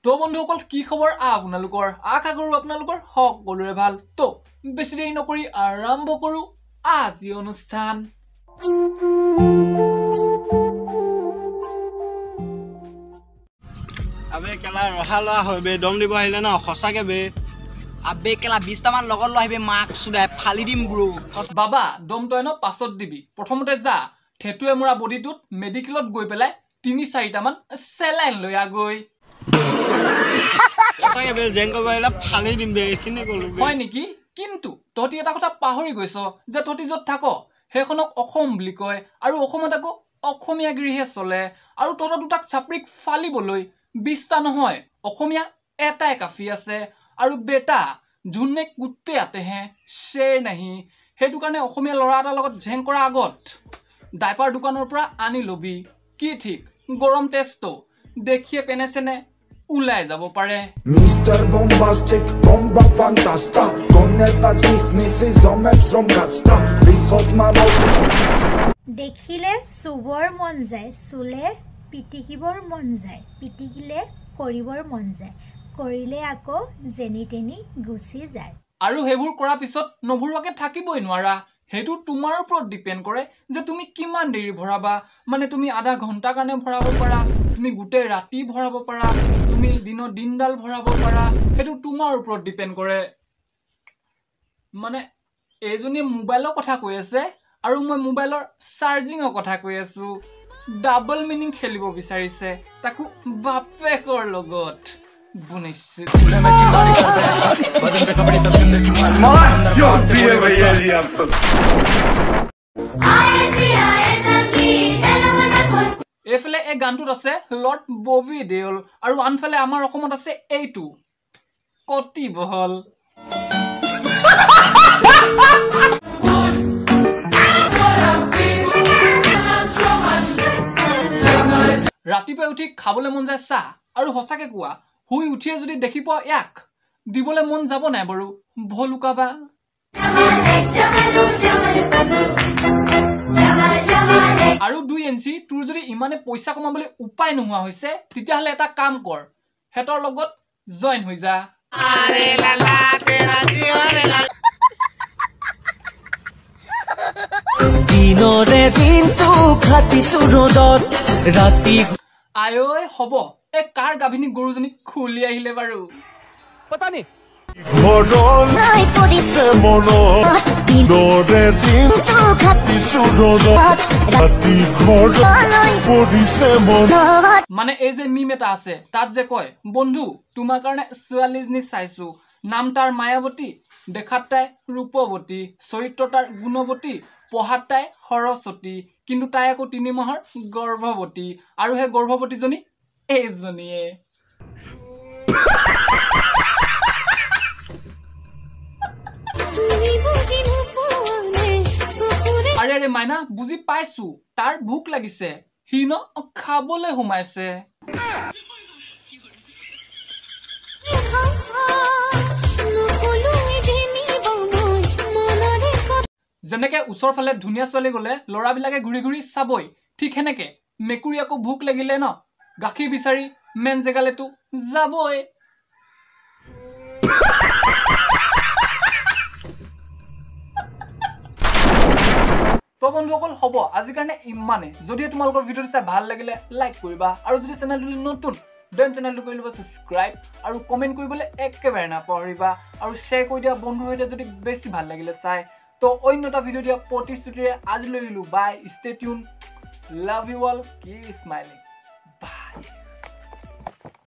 তো বন্ধুসকল কি খবৰ আপোনালোকৰ আশা কৰো আপোনালোকৰ সকলোৰে ভাল তো বেছি দেৰি নকৰি আৰম্ভ কৰো আজি অনুষ্ঠান আবে কেলা ৰহালা হইবে দম দিব আহিলে না খসাকে বে আবে কেলা 20 টা মান লগত লৈ আহিবে মাক সুদাই ফালি দিম ব্ৰো বাবা দম তই ন পাছত দিবি প্ৰথমতে যা ঠেটুৱে মোৰা বডিটোত মেডিকেলত গৈ পেলাই 3-4 টা মান সেলাইন লৈ আগৈ খসাকে বে জেংক বাইলা ফালি দিম বে এখিনি কলো বে হয় নেকি কিন্তু ততি এটা কথা পাহৰি গৈছ যে ততি যত থাক হেখনক অসম বুলি কয় আৰু অসমত আকৌ অসমীয়া গৃহে চলে আৰু তত দুটাক চাপৰিক ফালিবলৈ 20 টা নহয় অসমীয়া এটাই কাফি আছে আৰু বেটা জুনে কুত্তে আতে हैं शेर नहीं হেতু কাৰণে অসমীয়া লৰা এটা লগত ঝেং কৰা আগত ডাইপাৰ দোকানৰ পৰা আনি লবি কি ঠিক গৰম টেষ্টটো দেখিয়ে পেনেছেনে উলাই যাব পাৰে Mr. Bombastic, bomba fantasta Con el pasquismisi som epsom gatsta Bichot mamot দেখিলে সুবৰ মন যায় সুলে পিটিকিবৰ মন যায় পিটিকিলে কৰিবৰ মন যায় কৰিলে আকৌ জেনি টেনি গুছি যায় আৰু হেবোৰ কৰা পিছত নভৰুৱাকে থাকিবই নোৱাৰা হেতু তোমাৰ ওপৰত ডিপেন্ড কৰে যে তুমি কিমান দেৰি ভৰাবা মানে তুমি আধা ঘণ্টা কাৰণে ভৰাব পাৰা তুমি গুটে ৰাতি ভৰাব পাৰা তুমি দিনৰ দিনডাল ভৰাব পাৰা হেতু তোমাৰ ওপৰত ডিপেন্ড কৰে মানে এজনী মোবাইলৰ কথা কৈ আছে আৰু মই মোবাইলৰ চাৰ্জিংৰ কথা কৈ আছো ডাবল মিনিং খেলিব বিচাৰিছে তাকো বাপেকৰ লগত বুনিছে এফালে এই গানটোত আছে লৰ্ড ববি দেওল আৰু আনফালে আমাৰ অসমত আছে এইটো কটি বহল ৰাতিপুৱা উঠি খাবলৈ মন যায় চাহ আৰু হসাকে কোৱা হুই উঠিয়ে যদি দেখি পোৱা ইয়াক দিবলৈ মন যাব নাই বাৰু ভলুকাবা আৰু 2 NC তোৰ যদি ইমানে পইচা কমাবলৈ উপায় নোহোৱা হৈছে তেতিয়াহলে এটা কাম কৰ হেতৰ লগত জয়েন হৈ যা আৰে লালা তেৰা জিওৰে লালা দিনৰে দিনটো খাটিছো ৰদত ৰাতি আয়ৈ হ'ব এ কাৰ গাভিনী গৰুজনী খুলি আহিলে বাৰু পতা নি Moron নাই পৰিছে mono Dore din তো Tisu rodo Ati koro Porise mono মানে এই যে মিম এটা আছে তাত যে কয় বন্ধু তোমাৰ কাৰণে ছোৱালীজনী চাইছো নাম তাৰ মায়াবতী দেখাত তাই ৰূপৱতী চৰিত্ৰ তাৰ গুণৱতী পঢ়াত তাই সৰস্বতী কিন্তু তাই আকৌ 3 মাহৰ গৰ্ভৱতী আৰু হে গৰ্ভৱতীজনী এইজনীয়ে আৰে আৰে মাইনা বুজি পাইছো তাৰ ভুক লাগিছে হি ন খাবলৈ হুমাইছে যেনেকে ওচৰ ফালে ধুনিয়া ছোৱালী গলে লৰাবিলাকে ঘুৰি ঘুৰি চাবই ঠিক হেনেকে মেকুৰী আকৌ ভুক লাগিলে ন গাখীৰ বিচাৰি মেন জেগালেতো যাবই তো বন্ধুসকল হ'ব আজি কাৰণে ইমানে যদি তোমালোকৰ ভিডিঅ চাই ভাল লাগিলে লাইক কৰিবা আৰু যদি চেনেলটো নতুন দেন চেনেলটো কৰি লবা সাবস্ক্ৰাইব আৰু কমেন্ট কৰিবলৈ একেবাৰে নাপাহৰিবা আৰু শেয়াৰ কৰি দিয়া বন্ধুৰ সৈতে যদি বেছি ভাল লাগিলে চাই তো অন্য এটা ভিডিঅ দিয়া প্ৰতিশ্ৰুতিৰে আজি লৈ আহিলো bye stay tune love you all keep smiling